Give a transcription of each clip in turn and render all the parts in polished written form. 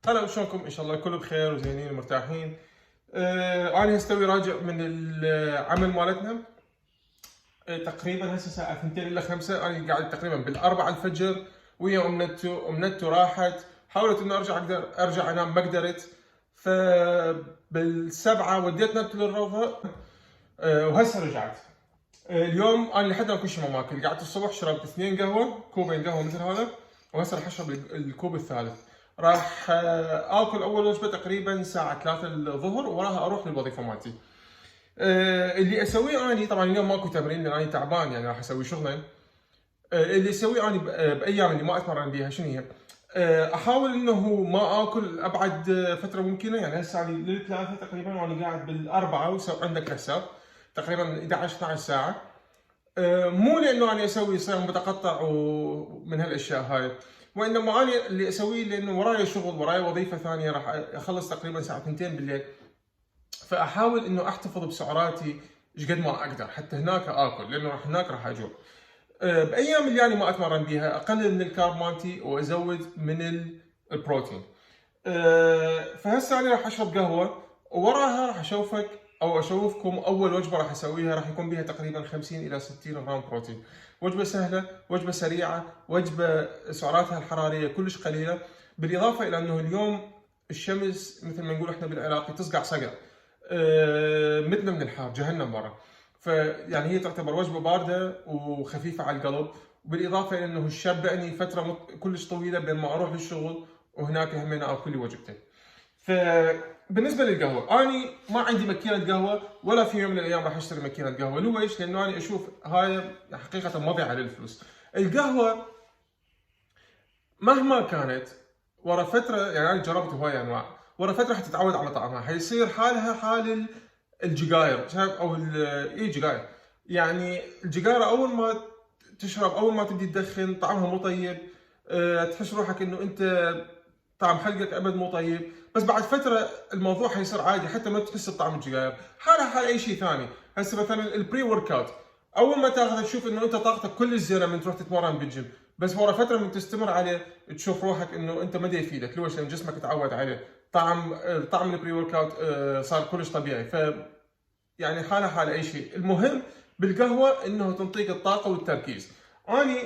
هلا وشلونكم؟ ان شاء الله الكل بخير وزينين ومرتاحين. انا هستوي راجع من العمل مالتنا. تقريبا هسه الساعه 2 الا 5. انا قاعد تقريبا بالاربعة الفجر ويا امنته راحت. حاولت انه ارجع انام ما قدرت. فبالسبعة وديت نمت للروضه. وهسه رجعت. اليوم انا لحد الان كل شيء ما ماكل. قعدت الصبح شربت 2 قهوه، كوبين قهوه مثل هذا، وهسه راح اشرب الكوب الثالث. راح اكل اول وجبه تقريبا الساعه 3 الظهر، وراها اروح للوظيفه مالتي. اللي اسويه اني طبعا اليوم ماكو تمرين لان انا تعبان، يعني راح اسوي شغلين. اللي اسويه اني بايام اللي ما اتمرن بيها شنو هي؟ احاول انه ما اكل ابعد فتره ممكنه. يعني هسه انا للثلاثه تقريبا وانا قاعد بالاربعه عندك حساب تقريبا 11 12 ساعه. مو لانه انا اسوي صيام متقطع ومن هالاشياء هاي، وانما انا اللي اسويه لانه وراي شغل، وراي وظيفه ثانيه راح اخلص تقريبا الساعه 2 بالليل. فاحاول انه احتفظ بسعراتي ايش قد ما اقدر حتى هناك اكل، لانه هناك راح اجوع. بايام اللي انا ما اتمرن بيها اقلل من الكارب مالتي وازود من البروتين. فهسه انا راح اشرب قهوه، ووراها راح اشوفكم اول وجبه راح اسويها. راح يكون بها تقريبا 50 الى 60 غرام بروتين. وجبه سهله، وجبه سريعه، وجبه سعراتها الحراريه كلش قليله. بالاضافه الى انه اليوم الشمس مثل ما نقول احنا بالعراقي تصقع صقع. متنا من الحار، جهنم برا. فيعني هي تعتبر وجبه بارده وخفيفه على القلب. بالاضافه الى انه تشبعني فتره كلش طويله بين ما اروح للشغل وهناك همين اكل لي وجبتين. فبالنسبه للقهوه، اني ما عندي ماكينه قهوه، ولا في يوم من الايام راح اشتري ماكينه قهوه. ليش؟ لانه انا اشوف هاي حقيقه مضيعه للفلوس. القهوه مهما كانت ورا فتره، يعني انا جربت هواي انواع، ورا فتره حتتعود على طعمها، حيصير حالها حال الجقاير. شايف؟ او جقاير. يعني الجقاير اول ما تشرب، اول ما تبدي تدخن طعمها مو طيب. تحس روحك انه انت طعم حلقك ابد مو طيب. بس بعد فتره الموضوع حيصير عادي، حتى ما تحس بطعم الجقاير. حالها حال اي شيء ثاني. هسه مثلا البري ورك اوت، اول ما تاخذه تشوف انه انت طاقتك كل زينه من تروح تتمرن بالجيم، بس ورا فتره من تستمر عليه تشوف روحك انه انت ما يفيدك. ليش؟ لان جسمك تعود عليه. طعم البري ورك اوت صار كلش طبيعي. يعني حالها حال اي شيء. المهم بالقهوه انه تنطيك الطاقه والتركيز. اني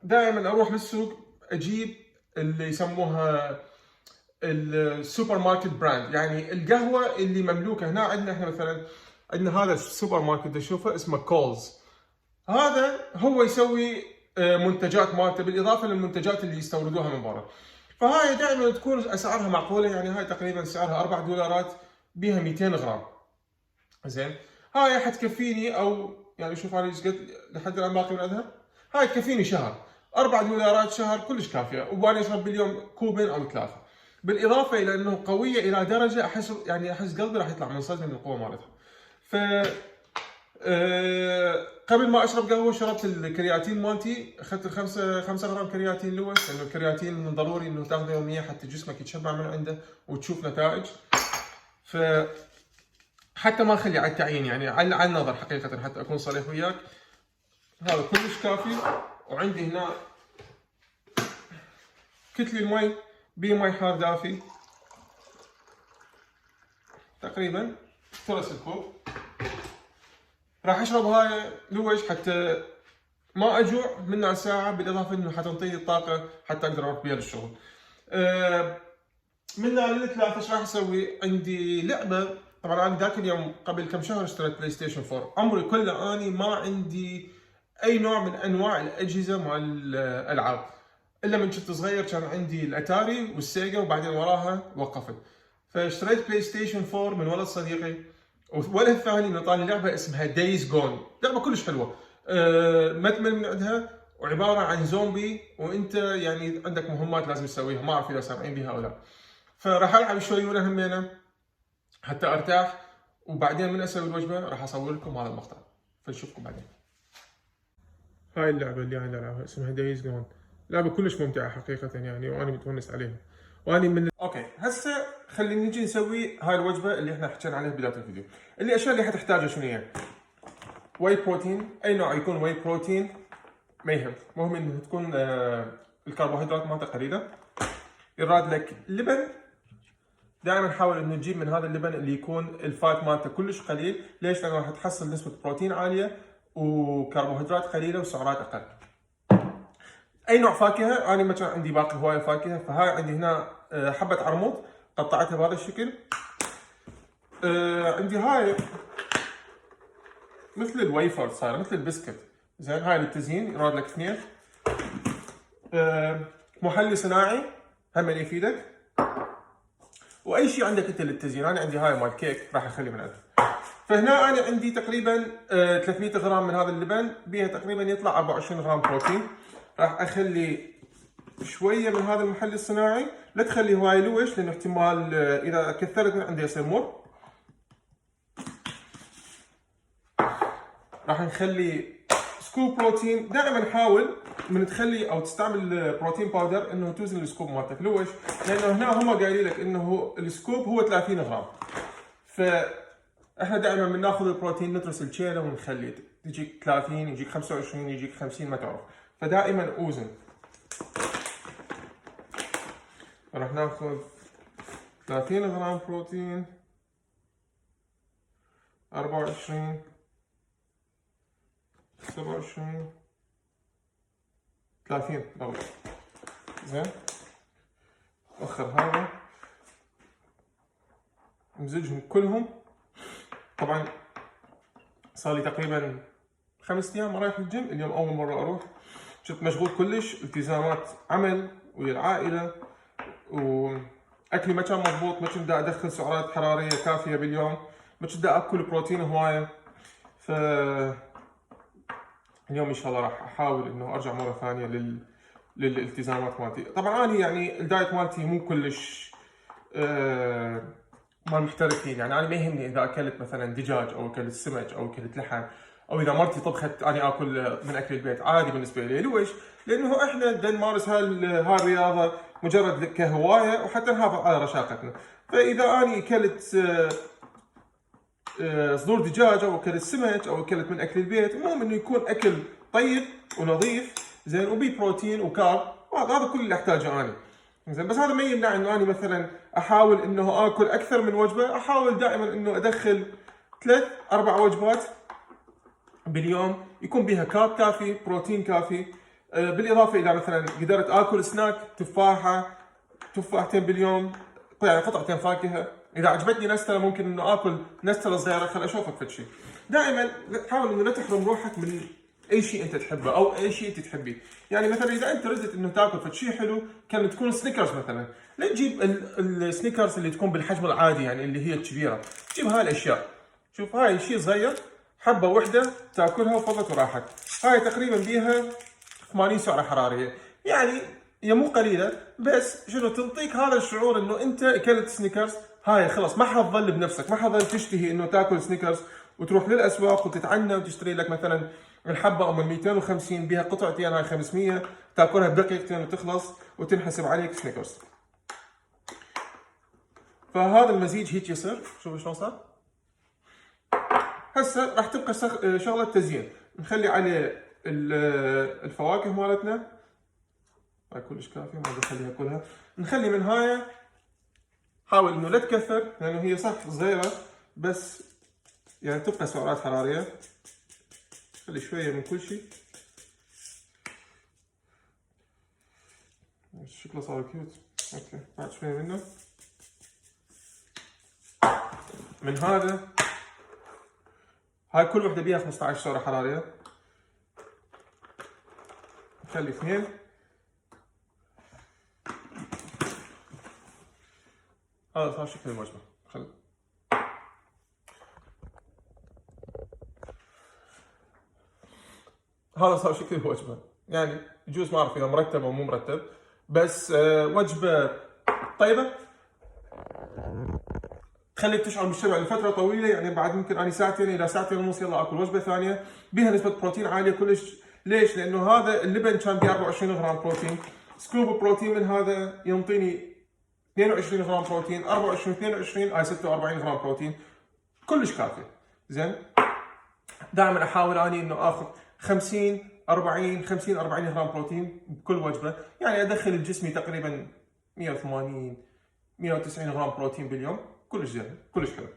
دائما اروح للسوق اجيب اللي يسموها السوبر ماركت براند، يعني القهوه اللي مملوكه هنا عندنا. احنا مثلا عندنا هذا السوبر ماركت اشوفه اسمه كولز. هذا هو يسوي منتجات مالته بالاضافه للمنتجات اللي يستوردوها من برا. فهاي دائما تكون اسعارها معقوله. يعني هاي تقريبا سعرها $4 بها 200 غرام. زين، هاي حتكفيني، او يعني شوف انا ايش قد لحد الان باقي من عندها. هاي تكفيني شهر. $4 شهر كلش كافيه، وانا اشرب باليوم كوبين او ثلاثه. بالاضافه الى انه قويه الى درجه احس قلبي راح يطلع منصدم من القوه مالتها. ف قبل ما اشرب قهوه شربت الكرياتين مالتي. اخذت 5 غرام كرياتين لوز، لانه الكرياتين من ضروري انه تاخذه يوميا حتى جسمك يتشبع من عنده وتشوف نتائج. ف حتى ما اخلي على التعيين، يعني على النظر حقيقه، حتى اكون صريح وياك. هذا كلش كافي. وعندي هنا كتلي المي بمي حار دافي تقريبا ثلث الكوب. راح اشرب هاي لوش حتى ما اجوع منها ساعه، بالاضافه انه حتنطيني الطاقه حتى اقدر اروح بيها للشغل. من للثلاثة ايش راح اسوي؟ عندي لعبه. طبعا انا ذاك اليوم قبل كم شهر اشتريت بلاي ستيشن 4. عمري كله اني ما عندي اي نوع من انواع الاجهزه مال الالعاب، الا من كنت صغير كان عندي الاتاري والسيجا، وبعدين وراها وقفت. فاشتريت بلاي ستيشن 4 من ولد صديقي. والولد الثاني انه طاني لعبه اسمها دايز جون، لعبه كلش حلوه. ما تمل من عندها، وعباره عن زومبي، وانت يعني عندك مهمات لازم تسويها. ما اعرف اذا سامعين بها او لا. فراح العب شوي ولا همينه حتى ارتاح، وبعدين من اسوي الوجبه راح اصور لكم هذا المقطع، فنشوفكم بعدين. هاي اللعبه اللي انا العبها اسمها دايز جون. لعبه كلش ممتعه حقيقه يعني، وانا متونس عليها. واني من اوكي هسه خلينا نجي نسوي هاي الوجبه اللي احنا حكينا عليها بدايه الفيديو. الاشياء اللي حتحتاجها شنو هي؟ واي بروتين، اي نوع يكون واي بروتين ما يهم، انه تكون الكربوهيدرات مالته قليله. يراد لك لبن دائما حاول انه تجيب من هذا اللبن اللي يكون الفات مالته كلش قليل. ليش؟ لانه راح تحصل نسبه بروتين عاليه وكربوهيدرات قليله وسعرات اقل. اي نوع فاكهه، انا مثلا عندي باقي هوايه فاكهه، فهاي عندي هنا حبه عرموط قطعتها بهذا الشكل. عندي هاي مثل الويفر، صار مثل البسكت. زين، هاي للتزيين يراد لك اثنين. محلي صناعي هم يفيدك، واي شيء عندك انت للتزيين. انا عندي هاي مال كيك راح اخلي من عندها. فهنا انا عندي تقريبا 300 غرام من هذا اللبن، بيها تقريبا يطلع 24 غرام بروتين. راح اخلي شويه من هذا المحلي الصناعي، لا تخلي هواي لوش لانه احتمال اذا كثرت من عندي يصير مر. راح نخلي سكوب بروتين. دائما حاول من تخلي او تستعمل بروتين باودر انه توزن السكوب مالتك. لوش؟ لانه هنا هم قايلين لك انه السكوب هو 30 غرام. فاحنا دائما بناخذ البروتين نترس الشيله ونخلي يجيك 30، يجيك 25، يجيك 50، ما تعرف. فدائما اوزن. راح ناخذ 30 غرام بروتين، 24، 27، 30 ضرب. زين، وخر هذا، نمزجهم كلهم. طبعا صار لي تقريبا 5 ايام ما رايح الجيم، اليوم اول مره اروح. كنت مشغول كلش، التزامات عمل ويا العائله، واكلي ما كان مضبوط، ما كنت ادخل سعرات حراريه كافيه باليوم، ما كنت اكل بروتين هوايه. ف اليوم ان شاء الله راح احاول انه ارجع مره ثانيه للالتزامات مالتي. طبعا انا يعني الدايت مالتي مو كلش مال محترفين، يعني انا ما يهمني اذا اكلت مثلا دجاج او اكلت سمك او اكلت لحم، او اذا مرتي طبخت انا اكل من اكل البيت، عادي بالنسبه لي. ليش؟ لانه احنا بدنا نمارس هاي الرياضه مجرد كهوايه وحتى نحافظ على رشاقتنا. فاذا انا اكلت صدور دجاج او اكلت سمك او اكلت من اكل البيت، المهم انه يكون اكل طيب ونظيف زين وبي بروتين وكارب، هذا كل اللي احتاجه انا. زين، بس هذا ما يمنع انه انا مثلا احاول انه اكل اكثر من وجبه. احاول دائما انه ادخل 3-4 وجبات باليوم يكون بها كارب كافي، بروتين كافي. بالاضافه اذا مثلا قدرت اكل سناك، تفاحه، تفاحتين باليوم، يعني قطعتين فاكهه. اذا عجبتني نستله ممكن انه اكل نستله صغيره. خل اشوفك في شيء. دائما حاول انه لا تحرم روحك من اي شيء انت تحبه او اي شيء انت تحبيه. يعني مثلا اذا انت ردت انه تاكل في شيء حلو، كانت تكون سنيكرز مثلا، لا تجيب السنيكرز اللي تكون بالحجم العادي، يعني اللي هي الكبيره. جيب هاي الاشياء. شوف، هاي شيء صغير، حبه واحده تاكلها وفضت وراحت. هاي تقريبا بيها 80 سعره حراريه، يعني هي مو قليله، بس شنو تعطيك هذا الشعور انه انت اكلت سنيكرز. هاي خلاص ما حتظل بنفسك، ما حتظل تشتهي انه تاكل سنيكرز وتروح للاسواق وتتعنى وتشتري لك مثلا الحبه ام 250 بها قطعتين، هاي 500 تاكلها بدقيقتين وتخلص وتنحسب عليك سنيكرز. فهذا المزيج هيك يصير. شوفوا شلون صار. هسه راح تبقى شغله تزيين. نخلي عليه الفواكه مالتنا، هاي كلش كافيه، ما بخليها كلها. نخلي من هاي، حاول انه لا تكثر لانه هي صح صغيره بس يعني تبقى سعرات حراريه. خلي شويه من كل شيء. شكله صار كيوت. اوكي، بعد شويه منه. من هذا، هاي كل وحده بيها 15 سعره حراريه. نخلي 2. هذا صار شكل الوجبه. خلي هذا صار شكل الوجبه. يعني يجوز ما اعرف اذا مرتب او مو مرتب، بس وجبه طيبه تخليك تشعر بالشبع لفتره طويله. يعني بعد ممكن اني ساعتين الى ساعتين ونص يلا اكل وجبه ثانيه بها نسبه بروتين عاليه كلش. ليش؟ لانه هذا اللبن كان ب 24 غرام بروتين. سكوب بروتين من هذا ينطيني 22 غرام بروتين، 24 22 هاي 46 غرام بروتين، كلش كافي. زين، دائما احاول اني انه اخذ 50 40 50 40 غرام بروتين بكل وجبه، يعني ادخل لجسمي تقريبا 180 190 غرام بروتين باليوم، كلش زين كلش حلو.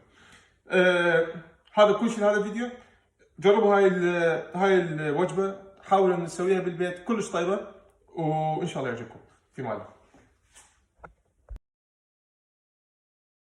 هذا كل شيء هذا الفيديو. جربوا هاي الوجبه، حاولوا نسويها بالبيت، كلش طيبه، وان شاء الله يعجبكم. في مالك.